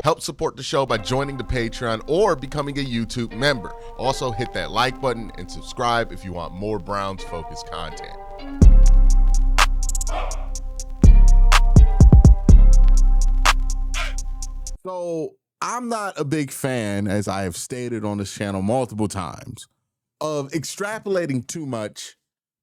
Help support the show by joining the Patreon or becoming a YouTube member. Also, hit that like button and subscribe if you want more Browns-focused content. So, I'm not a big fan, as I have stated on this channel multiple times, of extrapolating too much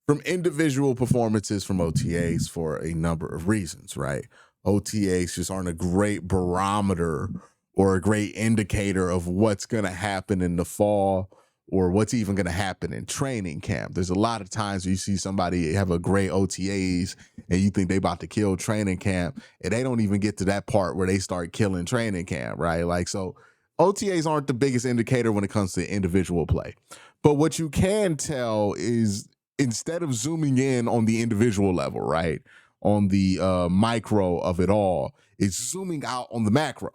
from individual performances from OTAs for a number of reasons, right? OTAs just aren't a great barometer or a great indicator of what's going to happen in the fall or what's even going to happen in training camp. There's a lot of times where you see somebody have a great OTAs and you think they about to kill training camp, and they don't even get to that part where they start killing training camp, right? Like, so OTAs aren't the biggest indicator when it comes to individual play. But what you can tell is, instead of zooming in on the individual level, right, on the micro of it all, it's zooming out on the macro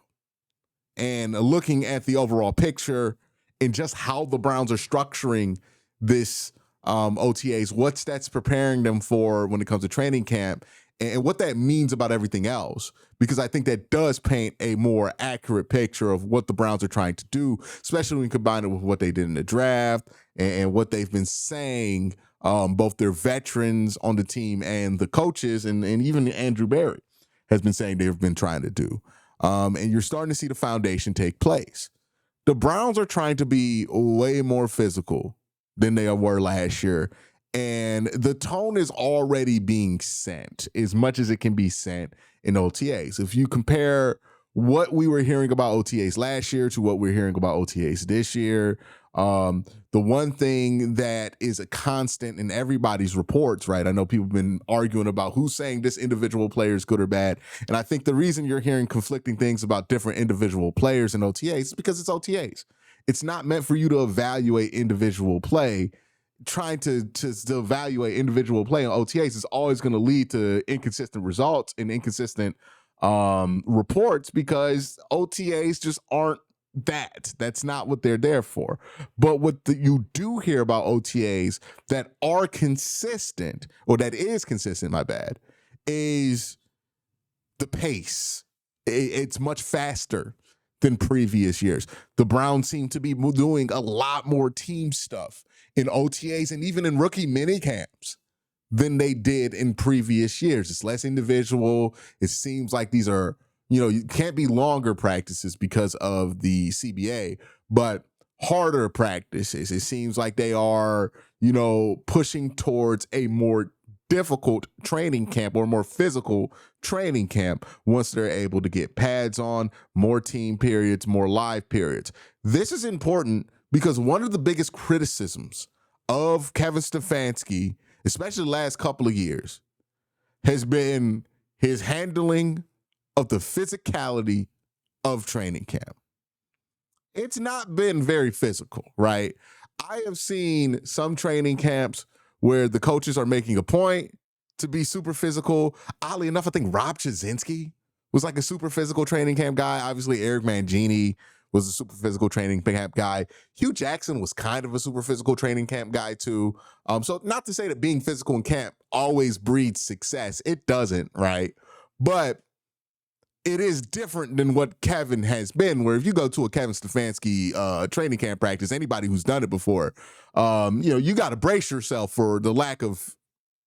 and looking at the overall picture and just how the Browns are structuring this OTAs, what's that's preparing them for when it comes to training camp, and what that means about everything else. Because I think that does paint a more accurate picture of what the Browns are trying to do, especially when you combine it with what they did in the draft and what they've been saying, both their veterans on the team and the coaches, and even Andrew Berry has been saying they've been trying to do. And you're starting to see the foundation take place. The Browns are trying to be way more physical than they were last year. And the tone is already being sent as much as it can be sent in OTAs. If you compare what we were hearing about OTAs last year to what we're hearing about OTAs this year, the one thing that is a constant in everybody's reports, right? I know people have been arguing about who's saying this individual player is good or bad. And I think the reason you're hearing conflicting things about different individual players in OTAs is because it's OTAs. It's not meant for you to evaluate individual play. Trying to evaluate individual play on OTAs is always going to lead to inconsistent results and inconsistent reports, because OTAs just aren't that. That's not what they're there for. But what you do hear about OTAs that are consistent, or that is consistent, my bad, is the pace. It's much faster than previous years. The Browns seem to be doing a lot more team stuff in OTAs and even in rookie mini camps than they did in previous years. It's less individual. It seems like these are, you can't be longer practices because of the CBA, but harder practices. It seems like they are, pushing towards a more difficult training camp or more physical training camp once they're able to get pads on, more team periods, more live periods. This is important because one of the biggest criticisms of Kevin Stefanski, especially the last couple of years, has been his handling of the physicality of training camp. It's not been very physical, right? I have seen some training camps where the coaches are making a point to be super physical. Oddly enough, I think Rob Chazinski was like a super physical training camp guy. Obviously, Eric Mangini was a super physical training camp guy. Hugh Jackson was kind of a super physical training camp guy too. So not to say that being physical in camp always breeds success. It doesn't, right? But it is different than what Kevin has been, where if you go to a Kevin Stefanski training camp practice, anybody who's done it before, you got to brace yourself for the lack of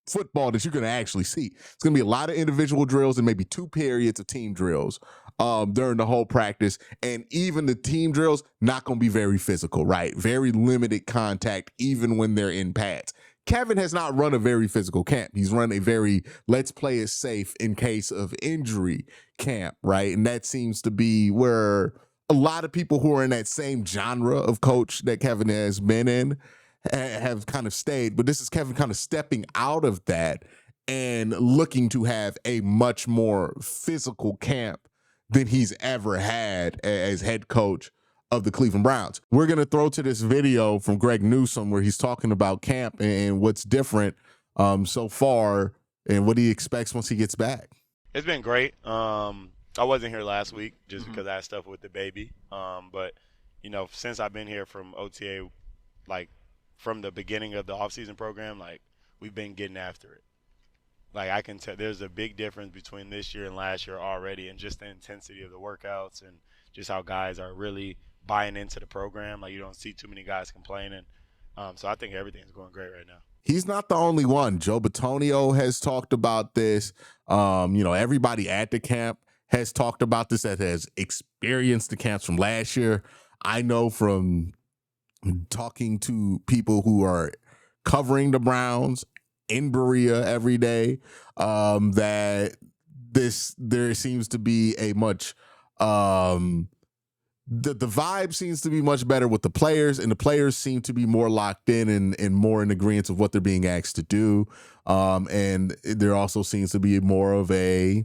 football that you're going to actually see. It's going to be a lot of individual drills and maybe 2 periods of team drills during the whole practice. And even the team drills, not going to be very physical, right? Very limited contact, even when they're in pads. Kevin has not run a very physical camp. He's run a very let's play it safe in case of injury camp, right? And that seems to be where a lot of people who are in that same genre of coach that Kevin has been in have kind of stayed. But this is Kevin kind of stepping out of that and looking to have a much more physical camp than he's ever had as head coach of the Cleveland Browns. We're going to throw to this video from Greg Newsome where he's talking about camp and what's different so far and what he expects once he gets back. It's been great. I wasn't here last week just because I had stuff with the baby. But, since I've been here from OTA, like from the beginning of the offseason program, like we've been getting after it. Like I can tell there's a big difference between this year and last year already, and just the intensity of the workouts and just how guys are really buying into the program. Like, you don't see too many guys complaining. So I think everything's going great right now. He's not the only one. Joe Batonio has talked about this. Everybody at the camp has talked about this, that has experienced the camps from last year. I know from talking to people who are covering the Browns in Berea every day, that there seems to be a much the vibe seems to be much better with the players, and the players seem to be more locked in and more in agreement of what they're being asked to do. And there also seems to be more of a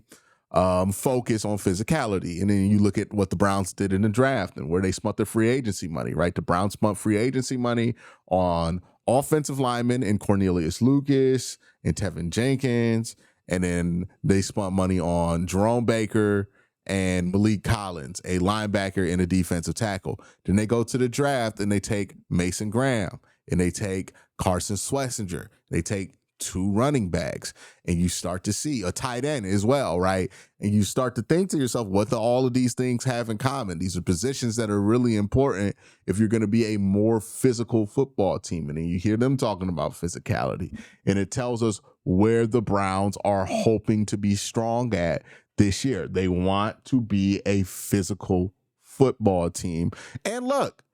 focus on physicality. And then you look at what the Browns did in the draft and where they spent their free agency money, right? The Browns spent free agency money on offensive linemen and Cornelius Lucas and Tevin Jenkins. And then they spent money on Jerome Baker and Malik Collins, a linebacker and a defensive tackle. Then they go to the draft and they take Mason Graham and they take Carson Schlesinger. They take 2 running backs, and you start to see a tight end as well, right? And you start to think to yourself, what do all of these things have in common? These are positions that are really important if you're going to be a more physical football team. And then you hear them talking about physicality, and it tells us where the Browns are hoping to be strong at this year. They want to be a physical football team. And look,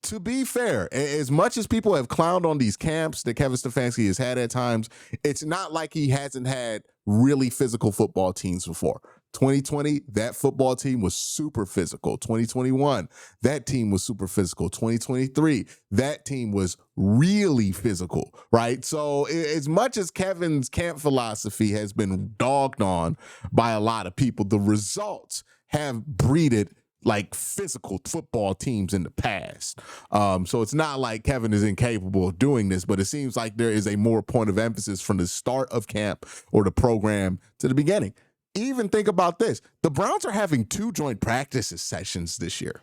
to be fair, as much as people have clowned on these camps that Kevin Stefanski has had at times, it's not like he hasn't had really physical football teams before. 2020, that football team was super physical. 2021, that team was super physical. 2023, that team was really physical, right? So as much as Kevin's camp philosophy has been dogged on by a lot of people, the results have breeded like physical football teams in the past. So it's not like Kevin is incapable of doing this, but it seems like there is a more point of emphasis from the start of camp or the program to the beginning. Even think about this. The Browns are having 2 joint practice sessions this year.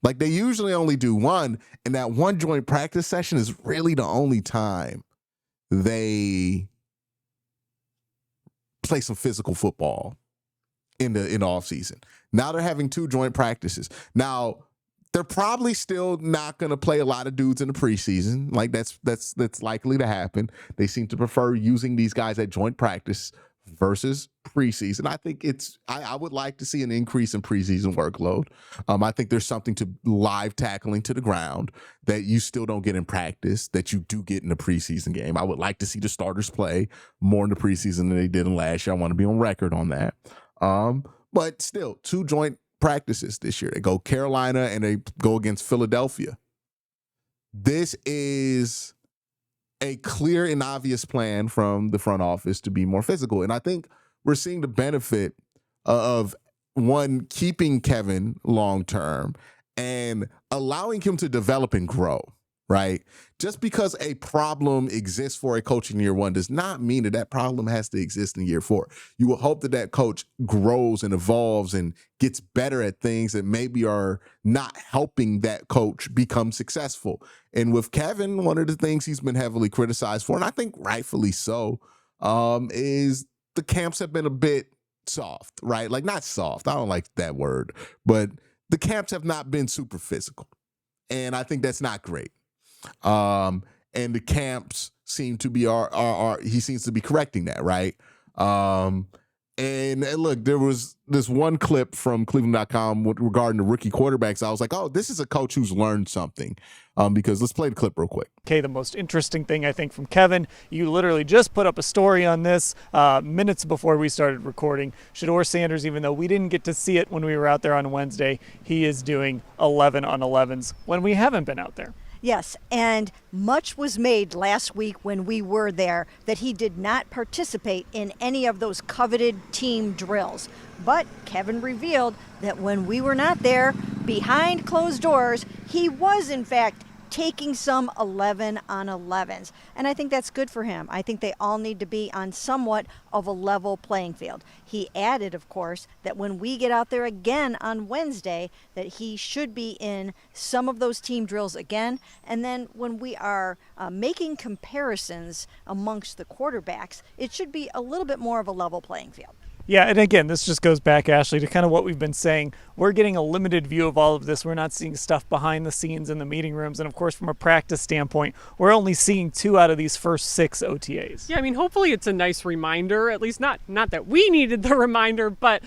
Like, they usually only do one, and that one joint practice session is really the only time they play some physical football in the off season. Now they're having 2 joint practices. Now they're probably still not going to play a lot of dudes in the preseason. Like, that's likely to happen. They seem to prefer using these guys at joint practice versus preseason. I think I would like to see an increase in preseason workload. I think there's something to live tackling to the ground that you still don't get in practice that you do get in the preseason game. I would like to see the starters play more in the preseason than they did in last year. I want to be on record on that. But still, 2 joint practices this year. They go Carolina and they go against Philadelphia. This is a clear and obvious plan from the front office to be more physical. And I think we're seeing the benefit of, one, keeping Kevin long-term and allowing him to develop and grow, right? Just because a problem exists for a coach in year 1 does not mean that problem has to exist in year 4. You will hope that coach grows and evolves and gets better at things that maybe are not helping that coach become successful. And with Kevin, one of the things he's been heavily criticized for, and I think rightfully so, is the camps have been a bit soft, right? Like, not soft. I don't like that word, but the camps have not been super physical. And I think that's not great. And the camps seem to be he seems to be correcting that, right? And look, there was this one clip from Cleveland.com regarding the rookie quarterbacks. I was like, oh, this is a coach who's learned something. Because let's play the clip real quick. Okay, the most interesting thing, I think, from Kevin, you literally just put up a story on this minutes before we started recording. Shedeur Sanders, even though we didn't get to see it when we were out there on Wednesday, he is doing 11 on 11s when we haven't been out there. Yes, and much was made last week when we were there that he did not participate in any of those coveted team drills. But Kevin revealed that when we were not there, behind closed doors, he was in fact taking some 11 on 11s. And I think that's good for him. I think they all need to be on somewhat of a level playing field. He added, of course, that when we get out there again on Wednesday, that he should be in some of those team drills again. And then when we are making comparisons amongst the quarterbacks, it should be a little bit more of a level playing field. Yeah, and again, this just goes back, Ashley, to kind of what we've been saying. We're getting a limited view of all of this. We're not seeing stuff behind the scenes in the meeting rooms. And of course, from a practice standpoint, we're only seeing 2 out of these first 6 OTAs. Yeah, I mean, hopefully it's a nice reminder, at least not that we needed the reminder, but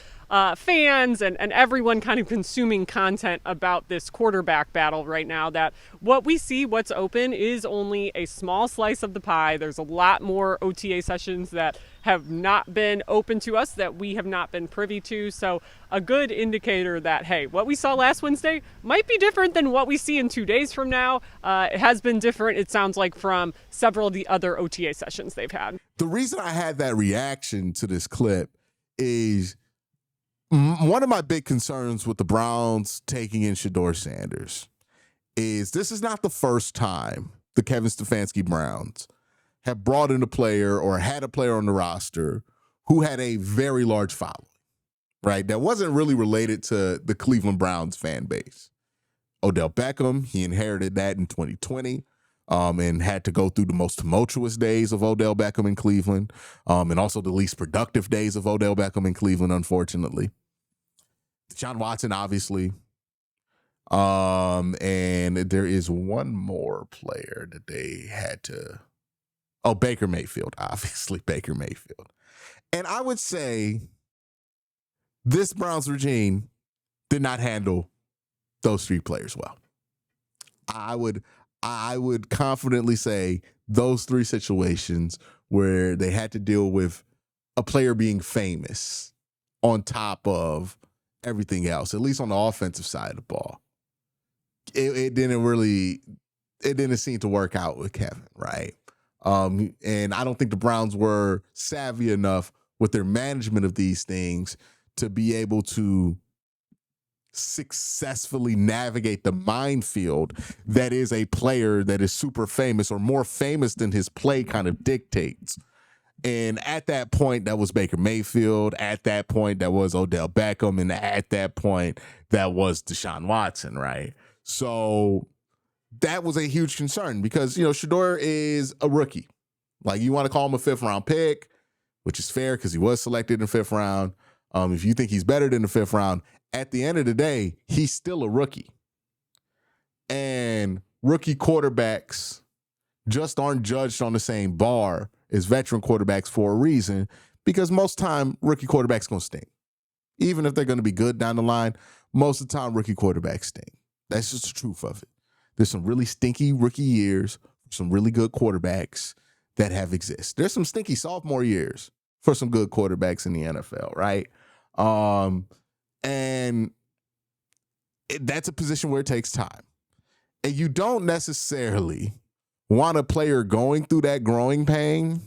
fans and everyone kind of consuming content about this quarterback battle right now, that what we see, what's open, is only a small slice of the pie. There's a lot more OTA sessions that have not been open to us, that we have not been privy to. So a good indicator that, hey, what we saw last Wednesday might be different than what we see in 2 days from now. It has been different, it sounds like, from several of the other OTA sessions they've had. The reason I had that reaction to this clip is one of my big concerns with the Browns taking in Shedeur Sanders is this is not the first time the Kevin Stefanski Browns have brought in a player or had a player on the roster who had a very large following, right? That wasn't really related to the Cleveland Browns fan base. Odell Beckham, he inherited that in 2020 and had to go through the most tumultuous days of Odell Beckham in Cleveland and also the least productive days of Odell Beckham in Cleveland, unfortunately. Deshaun Watson, obviously. And there is one more player that they had to... Oh, Baker Mayfield, obviously, Baker Mayfield. And I would say this Browns regime did not handle those 3 players well. I would confidently say those 3 situations where they had to deal with a player being famous on top of everything else, at least on the offensive side of the ball, it didn't seem to work out with Kevin, right? And I don't think the Browns were savvy enough with their management of these things to be able to successfully navigate the minefield that is a player that is super famous or more famous than his play kind of dictates. And at that point, that was Baker Mayfield. At that point, that was Odell Beckham. And at that point, that was Deshaun Watson, right? So that was a huge concern because, Shedeur is a rookie. Like, you want to call him a 5th-round pick, which is fair because he was selected in the 5th round. If you think he's better than the 5th round, at the end of the day, he's still a rookie. And rookie quarterbacks just aren't judged on the same bar as veteran quarterbacks for a reason, because most time rookie quarterbacks going to stink. Even if they're going to be good down the line, most of the time rookie quarterbacks stink. That's just the truth of it. There's some really stinky rookie years, some really good quarterbacks that have existed. There's some stinky sophomore years for some good quarterbacks in the NFL, right? And that's a position where it takes time. And you don't necessarily want a player going through that growing pain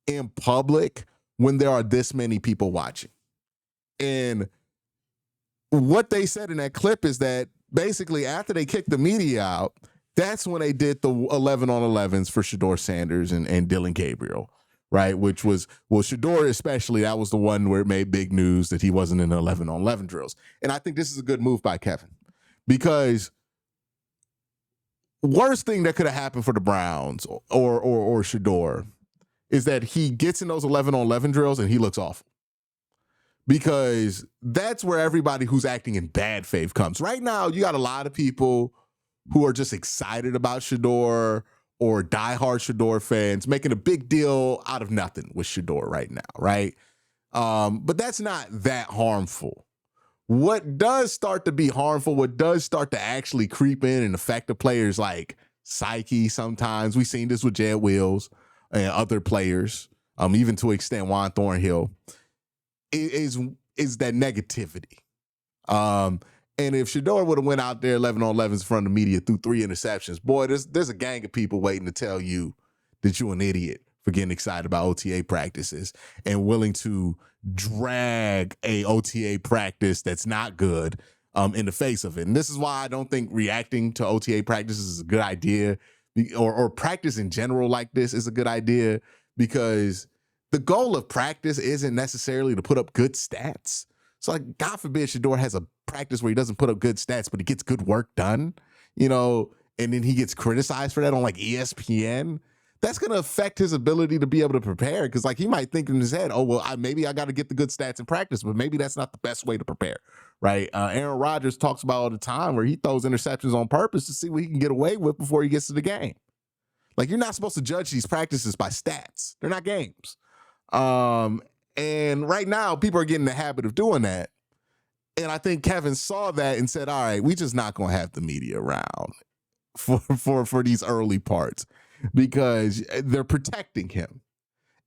in public when there are this many people watching. And what they said in that clip is that basically after they kicked the media out, that's when they did the 11-on-11s for Shedeur Sanders and Dillon Gabriel, right? Which was, Shedeur especially, that was the one where it made big news that he wasn't in the 11-on-11 drills. And I think this is a good move by Kevin, because worst thing that could have happened for the Browns or Shedeur is that he gets in those 11-on-11 drills and he looks awful. Because that's where everybody who's acting in bad faith comes. Right now, you got a lot of people who are just excited about Shedeur or diehard Shedeur fans making a big deal out of nothing with Shedeur right now, right? But that's not that harmful. What does start to be harmful, what does start to actually creep in and affect the players' like psyche sometimes, we've seen this with Jed Wills and other players, even to an extent Juan Thornhill, is that negativity. And if Shedeur would have went out there 11-on-11s in front of the media through 3 interceptions, boy, there's a gang of people waiting to tell you that you're an idiot for getting excited about OTA practices and willing to drag a OTA practice that's not good in the face of it. And this is why I don't think reacting to OTA practices is a good idea, or practice in general like this is a good idea, because the goal of practice isn't necessarily to put up good stats. So, like, God forbid Shedeur has a practice where he doesn't put up good stats, but he gets good work done, and then he gets criticized for that on, like, ESPN. that's going to affect his ability to be able to prepare. Because like he might think in his head, oh, well, maybe I got to get the good stats in practice, but maybe that's not the best way to prepare, right? Aaron Rodgers talks about all the time where he throws interceptions on purpose to see what he can get away with before he gets to the game. Like, you're not supposed to judge these practices by stats. They're not games. And right now, people are getting in the habit of doing that. And I think Kevin saw that and said, all right, we just not going to have the media around for these early parts because they're protecting him.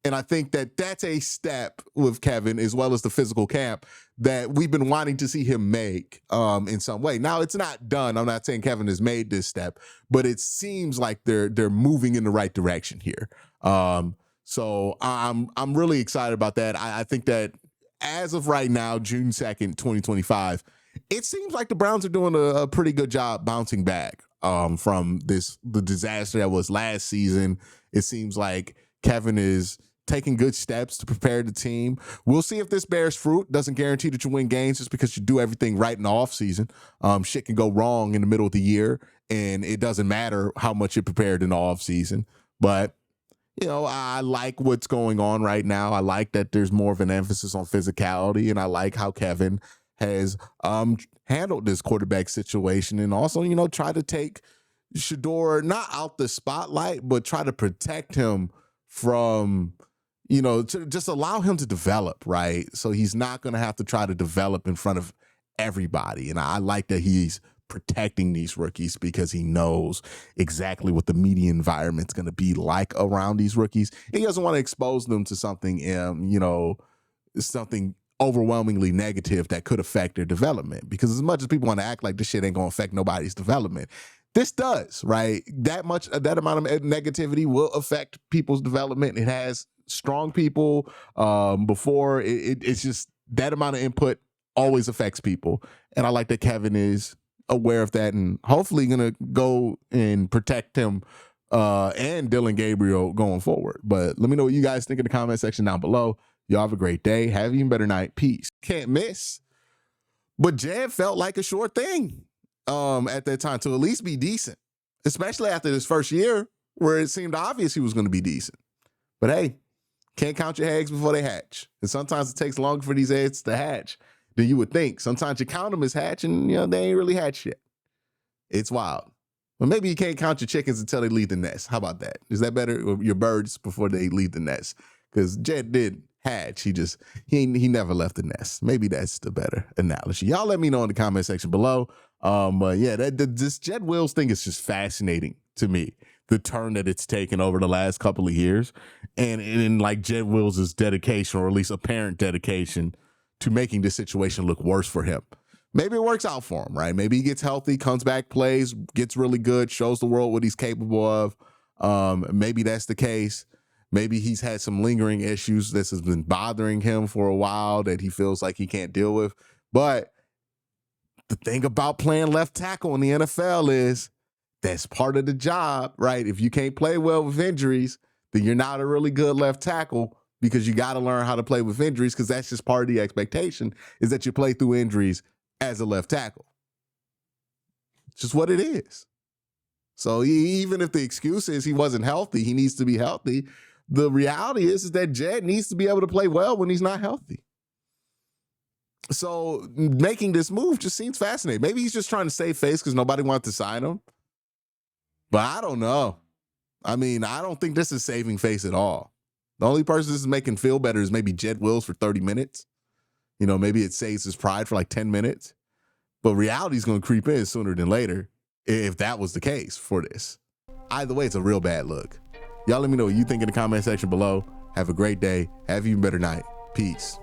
And I think that that's a step with Kevin, as well as the physical camp, that we've been wanting to see him make in some way. Now, it's not done. I'm not saying Kevin has made this step, but it seems like they're moving in the right direction here. So I'm really excited about that. I think that as of right now, June 2nd, 2025, it seems like the Browns are doing a pretty good job bouncing back from the disaster that was last season. It seems like Kevin is taking good steps to prepare the team. We'll see if this bears fruit. Doesn't guarantee that you win games just because you do everything right in the offseason. Shit can go wrong in the middle of the year, and it doesn't matter how much you prepared in the offseason. But, you know, I like what's going on right now. I like that there's more of an emphasis on physicality, and I like how Kevin has handled this quarterback situation and also, you know, try to take Shedeur not out the spotlight, but try to protect him from, you know, to just allow him to develop, right? So he's not going to have to try to develop in front of everybody. And I like that he's protecting these rookies because he knows exactly what the media environment's going to be like around these rookies. And he doesn't want to expose them to something, you know, something overwhelmingly negative that could affect their development. Because as much as people want to act like this shit ain't going to affect nobody's development, this does, right? That amount of negativity will affect people's development. It has strong people before. It's just that amount of input always affects people. And I like that Kevin is aware of that and hopefully going to go and protect him and Dylan Gabriel going forward. But let me know what you guys think in the comment section down below. Y'all have a great day. Have an even better night. Peace. Can't miss. But Jed felt like a sure thing at that time to at least be decent, especially after this first year where it seemed obvious he was going to be decent. But hey, can't count your eggs before they hatch. And sometimes it takes longer for these eggs to hatch than you would think. Sometimes you count them as hatching, you know, they ain't really hatched yet. It's wild. Well, maybe you can't count your chickens until they leave the nest. How about that? Is that better? Or your birds before they leave the nest? Because Jed did hatch. He never left the nest. Maybe that's the better analogy. Y'all let me know in the comment section below. But yeah, this Jed Wills thing is just fascinating to me. The turn that it's taken over the last couple of years, and like Jed Wills' dedication, or at least apparent dedication, to making this situation look worse for him. Maybe it works out for him, right? Maybe he gets healthy, comes back, plays, gets really good, shows the world what he's capable of. Maybe that's the case. Maybe he's had some lingering issues. This has been bothering him for a while that he feels like he can't deal with. But the thing about playing left tackle in the NFL is that's part of the job, right? If you can't play well with injuries, then you're not a really good left tackle, because you got to learn how to play with injuries, because that's just part of the expectation, is that you play through injuries as a left tackle. It's just what it is. So even if the excuse is he wasn't healthy, he needs to be healthy, the reality is that Jed needs to be able to play well when he's not healthy. So making this move just seems fascinating. Maybe he's just trying to save face because nobody wants to sign him. But I don't know. I mean, I don't think this is saving face at all. The only person this is making feel better is maybe Jed Wills for 30 minutes. You know, maybe it saves his pride for like 10 minutes. But reality is going to creep in sooner than later if that was the case for this. Either way, it's a real bad look. Y'all let me know what you think in the comment section below. Have a great day. Have an even better night. Peace.